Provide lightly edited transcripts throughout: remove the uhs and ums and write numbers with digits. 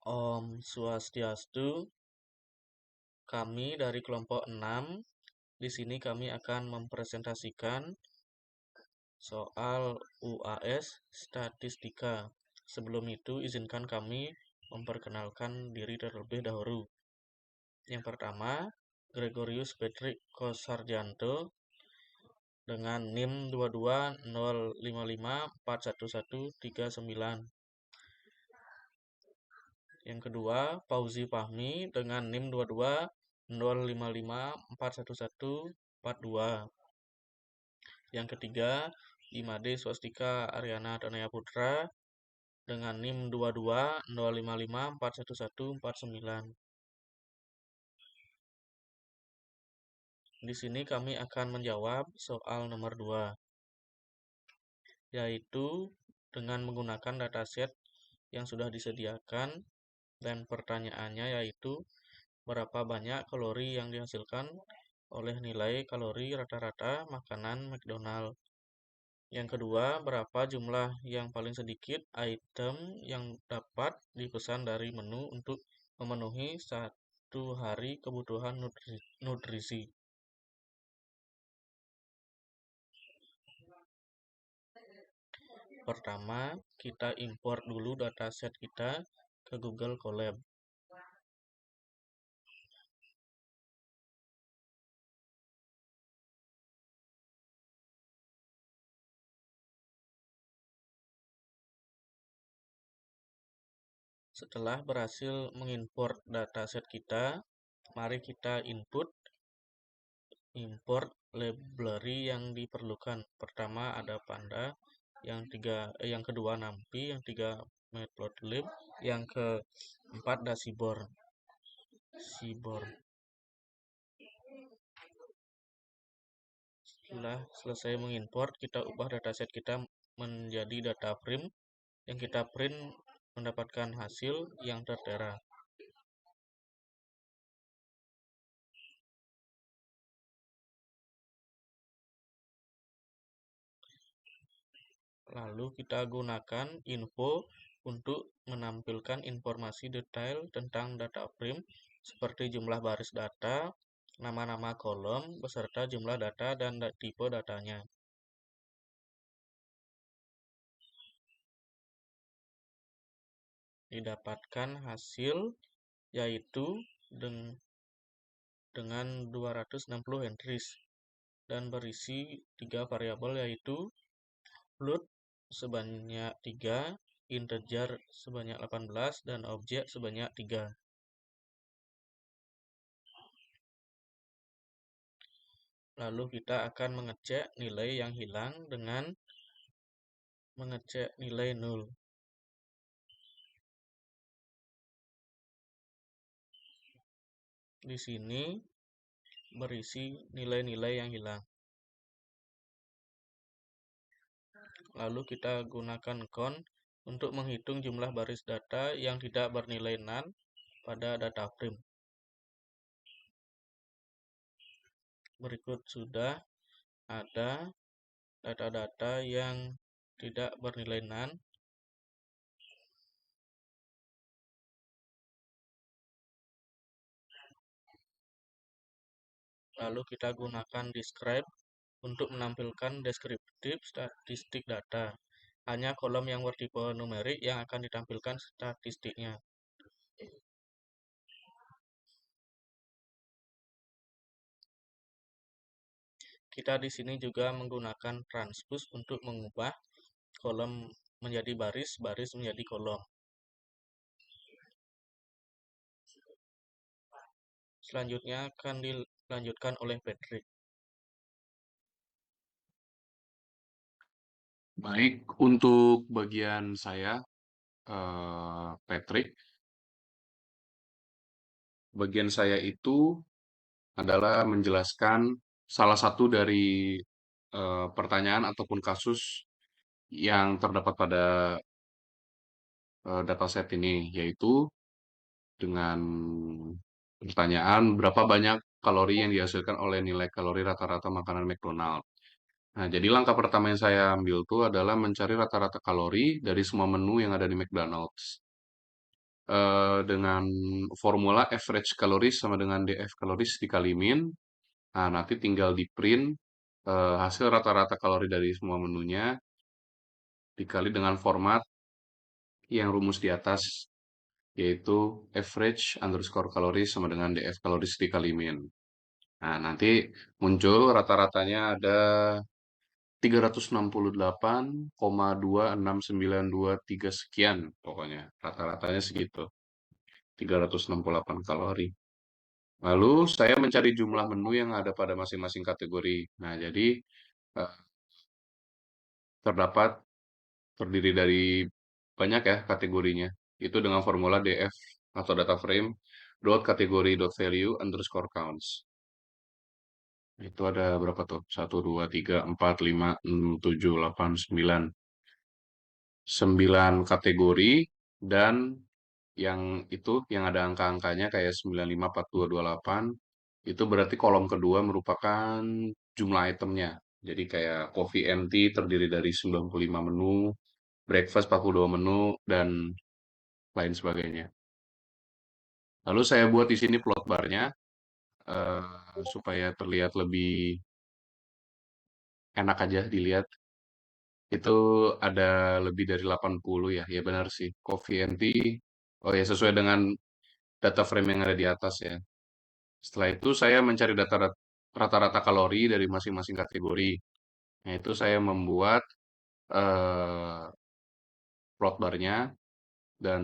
Om Swastiastu, kami dari kelompok 6. Di sini kami akan mempresentasikan soal UAS Statistika. Sebelum itu, izinkan kami memperkenalkan diri terlebih dahulu. Yang pertama, Gregorius Patrick Kosarjanto dengan NIM 22055411139. Yang kedua, Fauzi Fahmi dengan NIM 22055411142. Yang ketiga, Imade Swastika Aryana Danaya Putra dengan NIM 22055411149. Di sini kami akan menjawab soal nomor 2, yaitu dengan menggunakan dataset yang sudah disediakan, dan pertanyaannya yaitu berapa banyak kalori yang dihasilkan oleh nilai kalori rata-rata makanan McDonald. Yang kedua, berapa jumlah yang paling sedikit item yang dapat dipesan dari menu untuk memenuhi satu hari kebutuhan nutrisi. Pertama, kita import dulu dataset kita ke Google Colab. Setelah berhasil mengimport dataset kita, mari kita import library yang diperlukan. Pertama ada Panda, yang kedua NumPy, yang tiga Matplotlib, yang keempat Seaborn. Setelah selesai mengimport, kita ubah dataset kita menjadi data frame. Yang kita print mendapatkan hasil yang tertera. Lalu kita gunakan info untuk menampilkan informasi detail tentang data frame seperti jumlah baris data, nama-nama kolom, beserta jumlah data dan tipe datanya. Didapatkan hasil yaitu dengan 260 entries dan berisi 3 variabel, yaitu float sebanyak 3, integer sebanyak 18, dan objek sebanyak 3. Lalu kita akan mengecek nilai yang hilang dengan mengecek nilai 0. Di sini berisi nilai-nilai yang hilang. Lalu kita gunakan count untuk menghitung jumlah baris data yang tidak bernilai none pada data frame. Berikut sudah ada data-data yang tidak bernilai none. Lalu kita gunakan describe untuk menampilkan deskriptif statistik data. Hanya kolom yang bertipe numerik yang akan ditampilkan statistiknya. Kita di sini juga menggunakan transpose untuk mengubah kolom menjadi baris, baris menjadi kolom. Selanjutnya akan dilanjutkan oleh Patrick. Baik, untuk bagian saya, Patrick, bagian saya itu adalah menjelaskan salah satu dari pertanyaan ataupun kasus yang terdapat pada dataset ini, yaitu dengan pertanyaan berapa banyak kalori yang dihasilkan oleh nilai kalori rata-rata makanan McDonald. Nah, jadi langkah pertama yang saya ambil itu adalah mencari rata-rata kalori dari semua menu yang ada di McDonald's. dengan formula average calories sama dengan DF calories dikali min. Nah, nanti tinggal di print hasil rata-rata kalori dari semua menunya dikali dengan format yang rumus di atas, yaitu average underscore calories sama dengan DF calories dikali min. Nah, nanti muncul rata-ratanya ada 368,26923 sekian pokoknya. Rata-ratanya segitu. 368 kalori. Lalu saya mencari jumlah menu yang ada pada masing-masing kategori. Nah, jadi eh, terdapat terdiri dari banyak ya kategorinya. Itu dengan formula DF atau data frame dot kategori dot value underscore counts. Itu ada berapa tuh? 1, 2, 3, 4, 5, 6, 7, 8, 9. 9 kategori dan yang itu yang ada angka-angkanya kayak 954228 itu berarti kolom kedua merupakan jumlah itemnya. Jadi kayak coffee and tea terdiri dari 95 menu, breakfast 42 menu dan lain sebagainya. Lalu saya buat di sini plot barnya supaya terlihat lebih enak aja dilihat. Itu ada lebih dari 80 ya. Ya benar sih. Coffee and tea. Oh ya sesuai dengan data frame yang ada di atas ya. Setelah itu saya mencari data rata-rata kalori dari masing-masing kategori. Nah, itu saya membuat eh, plot barnya dan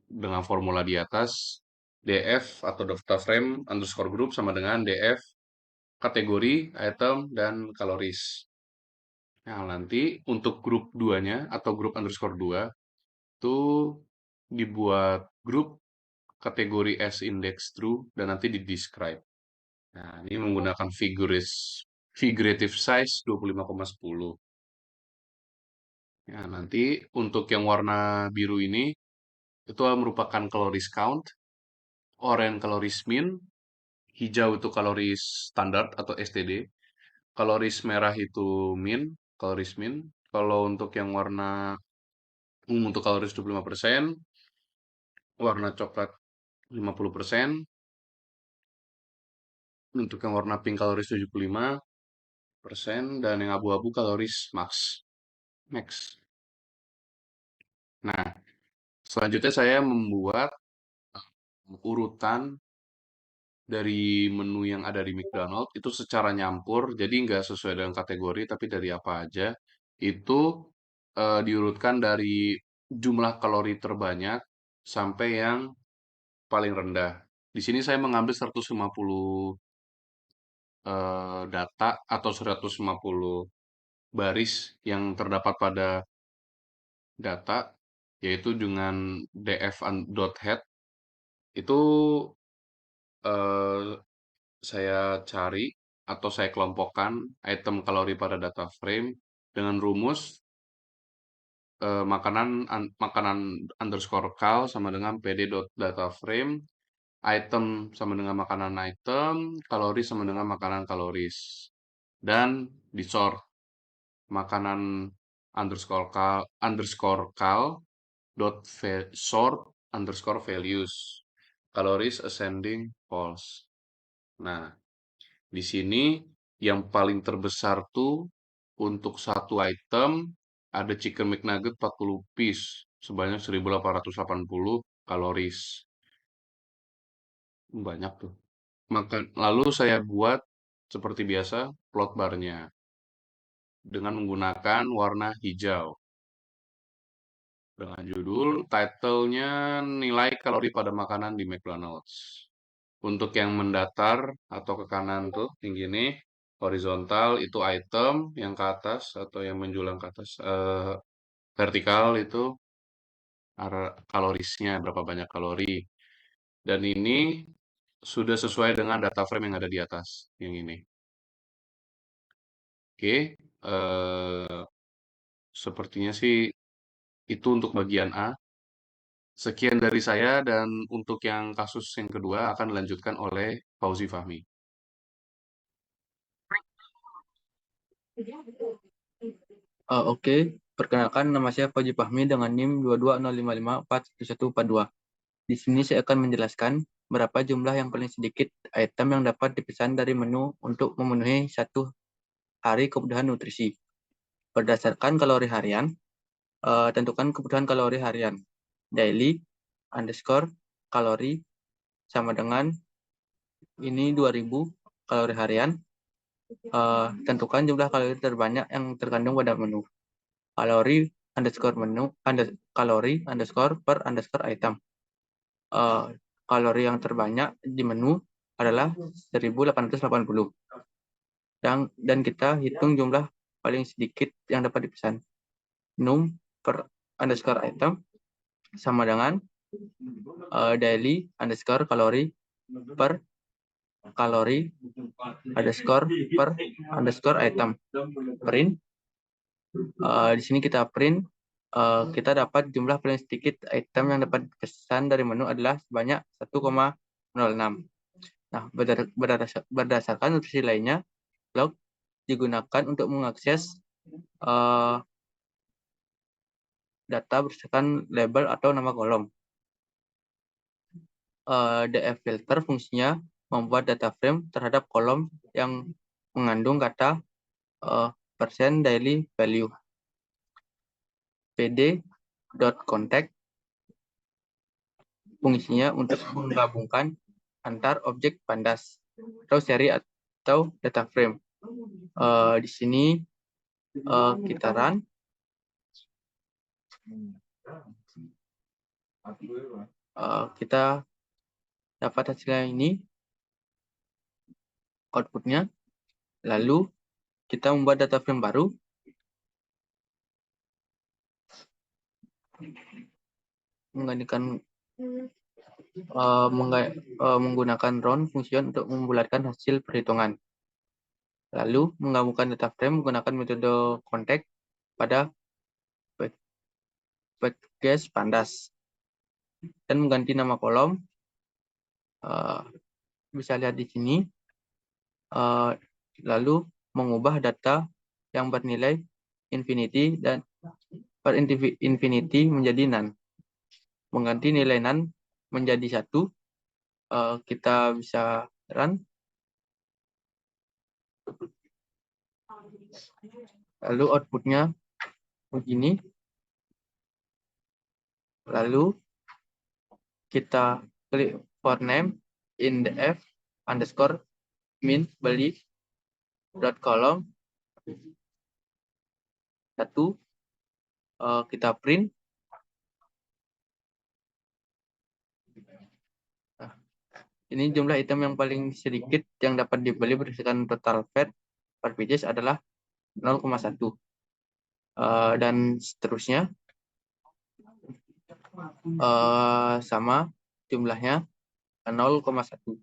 dengan formula di atas DF atau data frame underscore group sama dengan DF kategori, item, dan kaloris. Nah, nanti untuk grup 2-nya atau grup underscore 2 itu dibuat grup kategori as index true dan nanti di describe. Nah, ini menggunakan figurative size 25,10. Ya, nanti untuk yang warna biru ini itu merupakan calories count, oranye calories mean, hijau itu kaloris standar atau STD, kaloris merah itu min, kaloris min. Kalau untuk yang warna ungu untuk kaloris 25%, warna coklat 50%, untuk yang warna pink kaloris 75%, dan yang abu-abu kaloris max. Nah, selanjutnya saya membuat urutan dari menu yang ada di McDonald itu secara nyampur, jadi nggak sesuai dengan kategori, tapi dari apa aja. Itu diurutkan dari jumlah kalori terbanyak sampai yang paling rendah. Di sini saya mengambil 150 data atau 150 baris yang terdapat pada data, yaitu dengan df.head. Itu eh, saya cari atau saya kelompokkan item kalori pada data frame dengan rumus makanan underscore cal sama dengan pd.data frame, item sama dengan makanan item, kalori sama dengan makanan kaloris, dan di sort makanan underscore cal dot sort underscore values, kaloris ascending false. Nah, di sini yang paling terbesar tuh untuk satu item ada chicken McNugget 40 piece sebanyak 1880 kaloris. Banyak tuh. Lalu saya buat seperti biasa plot barnya dengan menggunakan warna hijau. Dengan judul, title-nya nilai kalori pada makanan di McDonald's. Untuk yang mendatar atau ke kanan tuh tinggi nih, horizontal itu item, yang ke atas atau yang menjulang ke atas, vertikal itu kalorisnya berapa banyak kalori. Dan ini sudah sesuai dengan data frame yang ada di atas, yang ini. Oke, sepertinya sih itu untuk bagian A. Sekian dari saya dan untuk yang kasus yang kedua akan dilanjutkan oleh Fauzi Fahmi. Oke, perkenalkan nama saya Fauzi Fahmi dengan NIM 220554142. Di sini saya akan menjelaskan berapa jumlah yang paling sedikit item yang dapat dipesan dari menu untuk memenuhi satu hari kebutuhan nutrisi. Berdasarkan kalori harian, tentukan kebutuhan kalori harian. Daily underscore kalori sama dengan ini 2000 kalori harian. Tentukan jumlah kalori terbanyak yang terkandung pada menu. Kalori underscore menu kalori underscore per underscore item. Kalori yang terbanyak di menu adalah 1880. Dan kita hitung jumlah paling sedikit yang dapat dipesan. Num per underscore item sama dengan daily underscore kalori per kalori underscore per underscore item. Print. Di sini kita print. Kita dapat jumlah paling sedikit item yang dapat dipesan dari menu adalah sebanyak 1,06. Nah, berdasarkan nutrisi lainnya, log digunakan untuk mengakses data berdasarkan label atau nama kolom. DF filter fungsinya membuat data frame terhadap kolom yang mengandung kata persen daily value. pd.contact fungsinya untuk menggabungkan antar objek pandas atau seri atau data frame. Di sini kita run. Kita dapat hasilnya ini, outputnya. Lalu kita membuat data frame baru. Menggunakan round function untuk membulatkan hasil perhitungan. Lalu menggabungkan data frame menggunakan metode contact pada backgaze pandas dan mengganti nama kolom. Bisa lihat di sini. Lalu mengubah data yang bernilai infinity dan per infinity menjadi none. Mengganti nilai none menjadi 1. Kita bisa run. Lalu outputnya begini. Lalu kita klik for name in the f underscore min beli dot column 1. Kita print. Nah, ini jumlah item yang paling sedikit yang dapat dibeli berdasarkan total fat per pieces adalah 0,1. Dan seterusnya sama jumlahnya 0,1.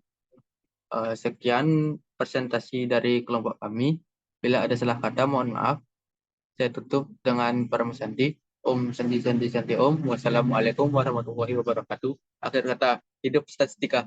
Sekian presentasi dari kelompok kami. Bila ada salah kata, mohon maaf. Saya tutup dengan Param Santi. Om Santi Santi Santi Om. Wassalamualaikum warahmatullahi wabarakatuh. Akhir kata, hidup statistika.